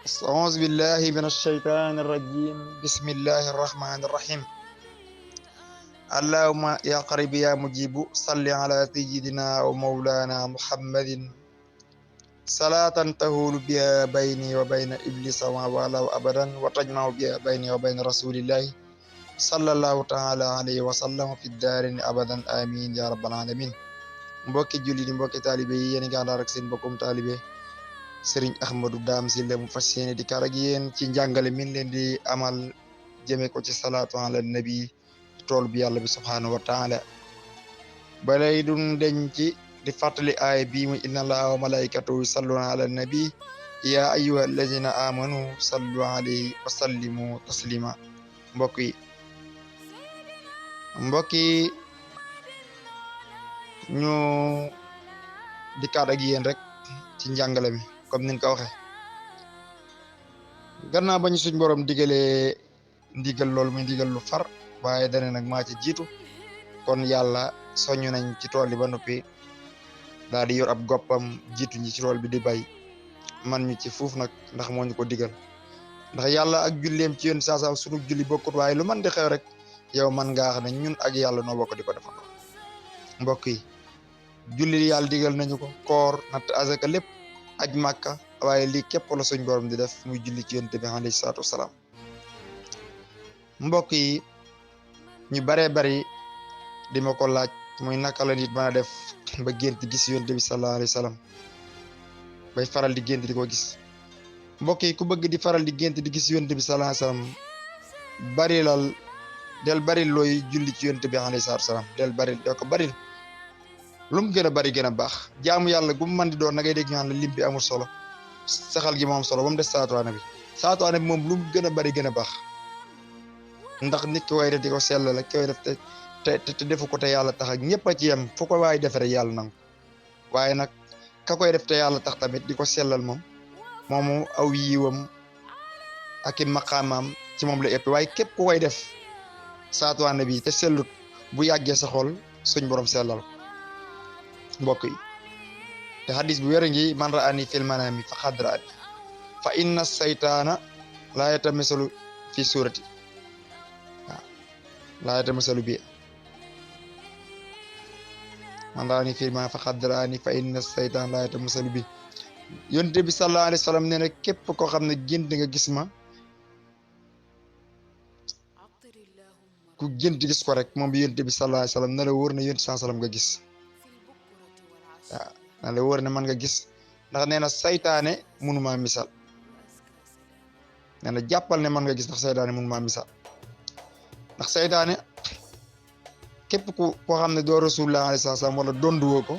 أعوذ بالله من الشيطان الرجيم بسم الله الرحمن الرحيم اللهم يا قريب يا مجيب صل على سيدنا ومولانا محمد صلاة تهول بها بيني وبين إبليس وما والاه أبدا وتجمع بها بيني وبين رسول الله صلى الله تعالى عليه وسلم في الدارين أبدا آمين يا رب العالمين. mbokki julli di mbokki taalibe yi yéen a ngi ànd ak seen mbokkum taalibe Serigne Ahmadou Dame Sylla mu fas yéene di kar ak yéen ci njàngale min leen di amal jëme ko ci salaatu ala nabi tool bi yàlla bi subhaanahu wa taala balay dun deñ ci di fàttali aay bi mu inna allaha wa malaikatahu yusalluna ala nabi ya ayyuha allazina amanu sallu alayhi wa sallimu taslima. mbokk yi ñu di kaat ak yéen rek ci njàngale mi comme niñ ko waxe gannaaw bañu suñ borom digalee ndigal loolu muy ndigal lu far waaye dane nag maa ci jiitu kon yàlla soñu nañ ci tool yi ba noppi daal di yor ab goppam jiitu ñi ci tool bi di bay man ñu ci fuuf nag ndax moo ñu ko digal ndax yàlla ak julleem ci yoon saa sunu julli bokkut waaye lu man di xew rek yow man ngaa xam ne ñun ak yàlla noo bokk di ko defandoo. mbokk yi julli yàlla digal nañu ko koor natt azaka lépp aj màkka waaye lii képp la suñ borom di def muy julli ci yonent bi alayhi salaatu wasalaam. mbokk yi ñu baree bari di ma ko laaj muy naka la nit mën a def ba gént gis yonent bi sallallahu alayhi wa sallam bay faral di gént di ko gis. mbokk yi ku bëgg di faral di gént di gis yonent bi sallallahu alayhi wa sallam bari looy julli ci yonent bi alayhi salaatu wasalaam doo ko bari lu mu gën a bari gën a baax jaamu yàlla gu mu mën di doon na ngay dégg ñu naan lim bi amul solo saxal gi moom solo ba mu des salaatu ala nabi moom lu mu gën a bari gën a baax ndax nit ki koy def di ko sellal ak koy def te defu ko te yàlla tax ak ñëpp a ci yem fu ko waay defere yàlla nangu waaye nag ka koy def te yàlla tax tamit di ko sellal moomu aw yiwam ak i maqaamaam ci moom la ëpp waaye képp ku koy def salaatu ala nabi te sellut bu yàggee sa xol suñ borom sellal ko. mbokk yi te hadis bu wér ngi man ra'ani fil manami faqad ra'ani fa inna saytaana laa yatamasalu fi surati laa yatamasalu bi man ra'ani fil manami faqad ra'ani fa inna saytaana laa yatamasalu bi yonent bi sallallahu alayhi wa sallam nee na képp koo xam ne gént nga gis ma ku gént gis ko rek moom bi yonent bi sallallahu alayhi wa sallam ne la wóor na yonent sallallahu alayhi wa sallam nga gis waaw na la wóor ne man nga gis ndax nee na saytaane mënuma misal nee na jàppal ne man nga gis ndax saytaane mënuma misal ndax saytaane képp koo xam ne doo rasulullah alayhi salaam wala donduwoo ko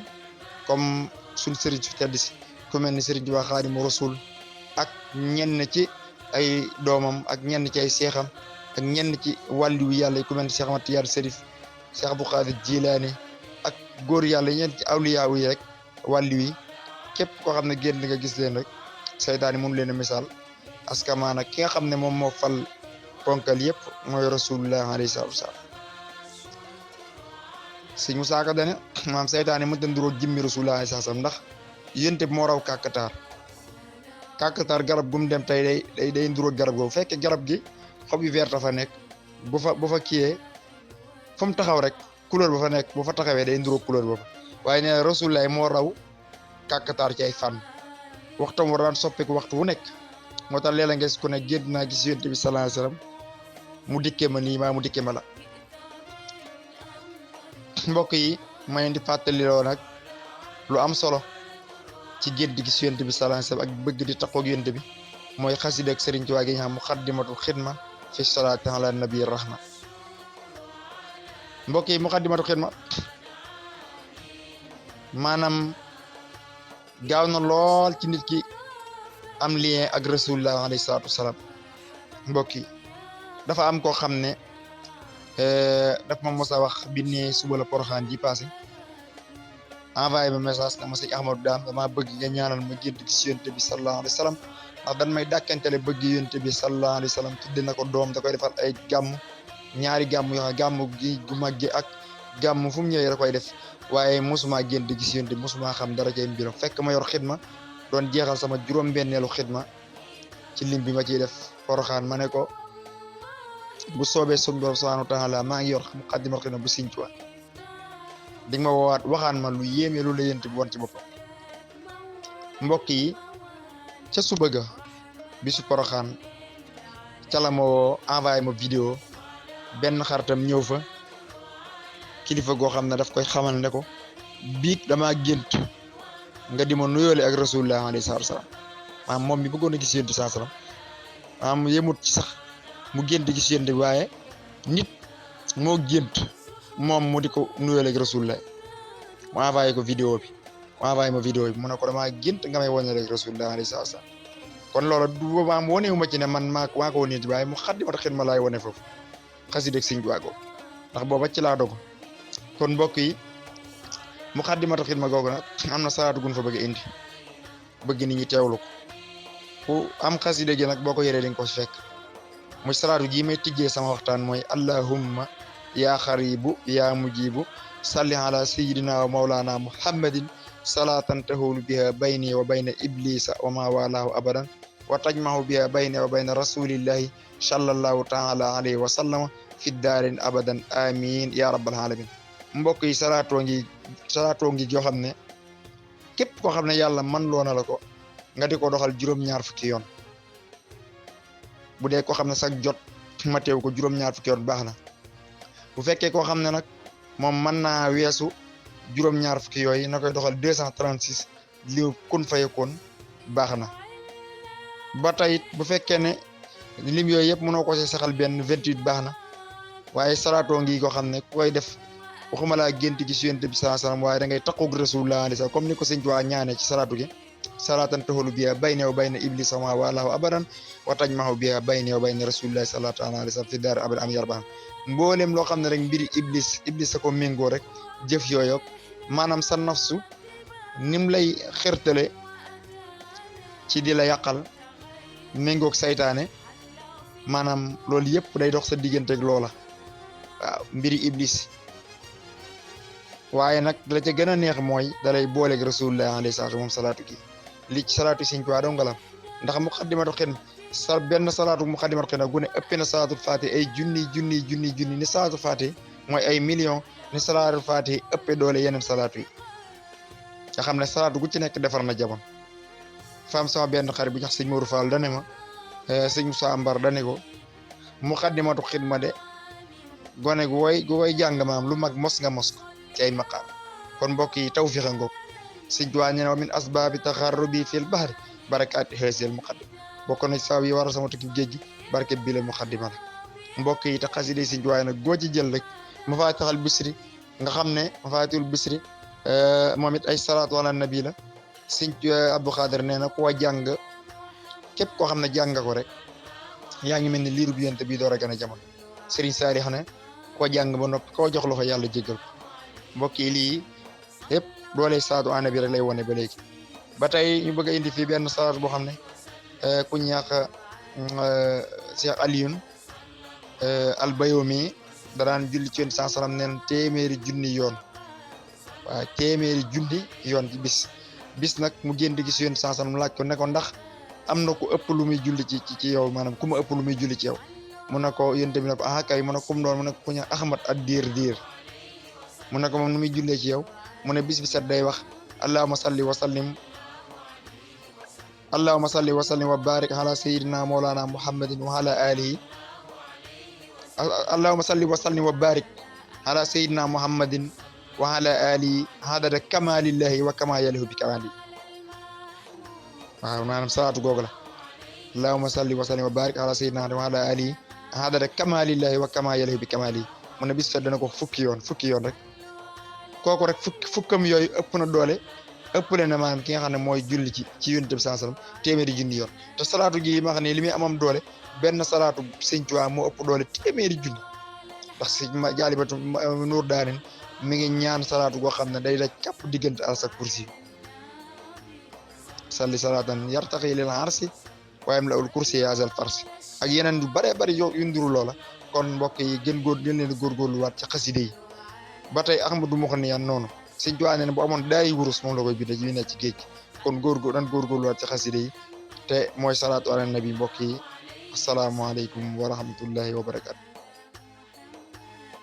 comme suñ sëriñ su tedd si ku mel ni sëriñ Tuubaa Xaadimu Rasuul ak ñenn ci ay doomam ak ñenn ci ay seexam ak ñenn ci wàllu yàlla yi ku mel ni Cheikh Ahmad Tijaan Sërif Cheikh Abdul Qaadir Jilaani ak góor yàlla ñeen ci awliyaa yi rek wàllu yi képp koo xam ne génn nga gis leen rek saytaani mënu leen a misaal askamaana ki nga xam ne moom moo fal ponkal yëpp mooy rasulullah alayhi salaatu wasalaam. sëñ Musaa Ka dane maam saytaani mënta nduróog jimmi rasulullah alayhi salaatu wasalaam ndax yonent bi moo raw kàkkataar garab gu mu dem tey day nduróog garab googu fekkee garab gi xob yu vert fa nekk bu fa kiyee fu mu taxaw rek couleur ba fa nekk bu fa taxawee day nduróog couleur ba fa waaye nee na rasulullah moo raw kàkkataar ci ay fànn waxtam war daan soppeeku waxtu wu nekk moo tax léeg-léeg nga gis ku ne gént naa gis yonent bi sallallahu alayhi wasallam mu dikkee ma nii maa mu dikkee ma la. mbokk yi ma leen di fàttali loo nag lu am solo ci gént di gis yonent bi sallallahu alayhi wasallam ak bëgg di taxaw ak yonent bi mooy xasida ak Sëriñ Tuubaa gi nga xam muqaddimatul xidma fi salaati ala nabi rahma. mbokk yi muqaddimatul xidma maanaam gaaw na lool ci nit ki am lien ak rasulullah alayhi salaatu wasalaam. mbokk yi dafa am koo xam ne daf ma mos a wax bi ne suba la Poroxaan ji passé envoyé ma message na ma sëñ Ahmadou Dame dama bëgg nga ñaanal ma gént gis yonent bi sallallahu alayhi wa sallam ndax dan may dàkkantele bëgg yonent bi sallallahu alayhi wa sallam tudde na ko doom da koy defal ay gàmm ñaari gàmm yoo xam gàmm gi gu mag gi ak gàmm fu mu ñëwee da koy def waaye mosuma gént gis yonent bi mosuma xam dara ci mbiram fekk ma yor xidma doon jeexal sama juróom-benneelu xidma ci lim bi ma ciy def Porokhane ma ne ko bu soobee suñu borom subhanahu wa taala maa ngi yor Muqaddimatul Xidma bu Sëriñ Tuubaa di nga ma woowaat waxaan ma lu yéeme lu la yent bi woon ci boppam mbokk yi ca suba ga bisu Porokhane ca la ma woo envoyé ma vidéo benn xaritam ñëw fa kilifa goo xam ne daf koy xamal ne ko biig damaa gént nga di ma nuyoole ak rasulullah alayhi salaatu wasalaam maanaam moom mi bëggoon a gis yéen saa salaam maanaam yemut ci sax mu gént gis yéen waaye nit moo gént moom mu di ko nuyoole ak rasulullah mu envoyé ko vidéo bi mu envoyé ma vidéo bi mu ne ko damaa gént nga may wane rek rasulullah alayhi salaatu wasalaam kon loola du maam wonewu ma ci ne man maa ko wane ci waaye Muqaddimatul Xidma laay wane foofu xasida ak Sëriñ Tuubaa googu ndax booba ci laa dogo kon mbokk yi Muqaddimatul Xidma googu nag am na salaatu gun fa bëgg a indi bëgg nit ñi teewlu ko ku am xasida gi nag boo ko yoree di nga ko fekk muy salaatu gii may tijjee sama waxtaan mooy allahumma yaa xaribu yaa mujibu salli ala sayyidina wa mawlana muhammadin salatan tahulu biha bayni wa bayna iblisa wa ma walaahu abadan wa tajmahu biha bayni wa bayna rasulillahi sallallahu taala alayhi wa sallama fi daarin abadan amin ya rabbal alamin mbokk yi salaatoo ngi yoo xam ne képp koo xam ne yàlla man loo na la ko nga di ko doxal juróom-ñaar fukki yoon bu dee koo xam ne sax jot ma teew ko juróom-ñaar fukki yoon baax na bu fekkee koo xam ne nag moom mën naa weesu juróom-ñaar fukki yooyu na koy doxal 236 li kun fayekoon baax na ba tey bu fekkee ne lim yooyu yëpp mënoo ko ci saxal benn 28 baax na waaye salaatoo ngi ko xam ne ku koy def waxuma laa gént gi si Yonent bi sallallahu alayhi wasallam waaye da ngay taqoog rasulullah alayhi wasallam comme ni ko Sëriñ Tuubaa ñaanee ci salaatu gi salatan tahulu biha bayna wa bayna iblis wa ma walaahu abadan wa tajmahu biha bayna wa bayna rasulillahi sallallahu alayhi wasallam fi daar abadan am yarban mboolem loo xam ne rek mbiri iblis sa ko méngoo rek jëf yooyu maanaam sa nafsu nim lay xërtale ci di la yàqal méngoog saytaane maanaam loolu yëpp day dox sa digganteeg loola waaw mbiri iblis waaye nag la ca gën a neex mooy dalay booleeg rasulullah alayhi salaatu moom salaatu gi li ci salaatu Sëriñ Tuubaa dong la ndax Muqaddimatul Xidma sa benn salaatu Muqaddimatul Xidma gu ne ëpp na salaatul faati ay junni ni salaatul faati mooy ay millions ni salaatul faati ëppee doole yeneen salaatu yi nga xam ne salaatu gu ci nekk defar na jamono faam sama benn xarit bu ñax sëñ Mourou Fall dane ma sëñ Moussa Ambar dane ko Muqaddimatul Xidma de gone gu koy jàng maam lu mag mos nga mos ko ci ay maqaam kon mbokk yi tawfiix ngoog Sëriñ Tuubaa nee na wa min asbaabi taxarrubi fil bahri barakaati haazihil muqaddima bokk na ci sabab yi waral sama tukki géej gi barke bi la muqaddima la mbokk yi te xasida Sëriñ Tuubaa nag goo ci jël rek Mafaatihul Bichri nga xam ne Mafaatihul Bichri moom it ay salaatu ala nabi la Sëriñ Abdou Khadir nee na koo jàng képp koo xam ne jàng nga ko rek yaa ngi mel ni liiru bi Yonent bi door a gën a jamono Sëriñ Saalix ne koo jàng ba noppi koo jox loxo yàlla jéggal ko mbokk yi lii yëpp doole salaatu ala nabi rek lay wone ba léegi ba tey ñu bëgg a indi fii benn salaatu boo xam ne ku ñaax Cheikh Alioune Albayomi daraan julli ci Yonent bi sallam neen téeméeri junni yoon waaw téeméeri junni yoon ci bis nag mu génn di gis Yonent bi sallam laaj ko ne ko ndax am na ku ëpp lu muy julli ci yow maanaam ku ma ëpp lu muy julli ci yow mu ne ko Yonent bi ne ko ah kay mu ne kum doon mu ne ko ku ñaax Ahmad ad diir mu ne ko moom nu muy jullee ci yow mu ne bis bi set day wax allahumma salli wa sallim wa barik ala sayyidina mawlana muhammadin wa ala alihi allahumma salli wa sallim wa barik ala sayyidina muhammadin wa ala alihi hadada kamalillahi wa kama yalihu bi kamali waaw maanaam salaatu googu la allahumma salli wa sallim wa barik ala sayyidina wa ala alihi hadada kamalillahi wa kama yalihu bi kamali mu ne bis fet dana ko fukki yoon rek kooku rek fukkam yooyu ëpp na doole ëpp le na maanaam ki nga xam ne mooy julli ci Yonent bi sallallahu alayhi wasallam téeméeri junni yoon te salaatu gi ma xam ne li muy amam doole benn salaatu Sëriñ Tuubaa moo ëpp doole téeméeri junni ndax si Jaalibatu Nuur Daarayni mi ngi ñaan salaatu goo xam ne day daj kàpp diggante arsak kursi salli salaatan yartaqi lil arsi waaye am la ul kursi yaazal farsi ak yeneen yu bare bari yu nduru loola kon mbokk yi gën leen di góorgóorluwaat ci xaside yi ba tey Ahmadu Muxniyan noonu Sëriñ Tuubaa nee na bu amoon daay wurus moom la koy bindee ji nekk ci géej gi kon góorgóorluwaat ci xaside yi te mooy salaatu ala nabi mbokk yi assalaamu aleykum wa rahmatullahi wa barakatu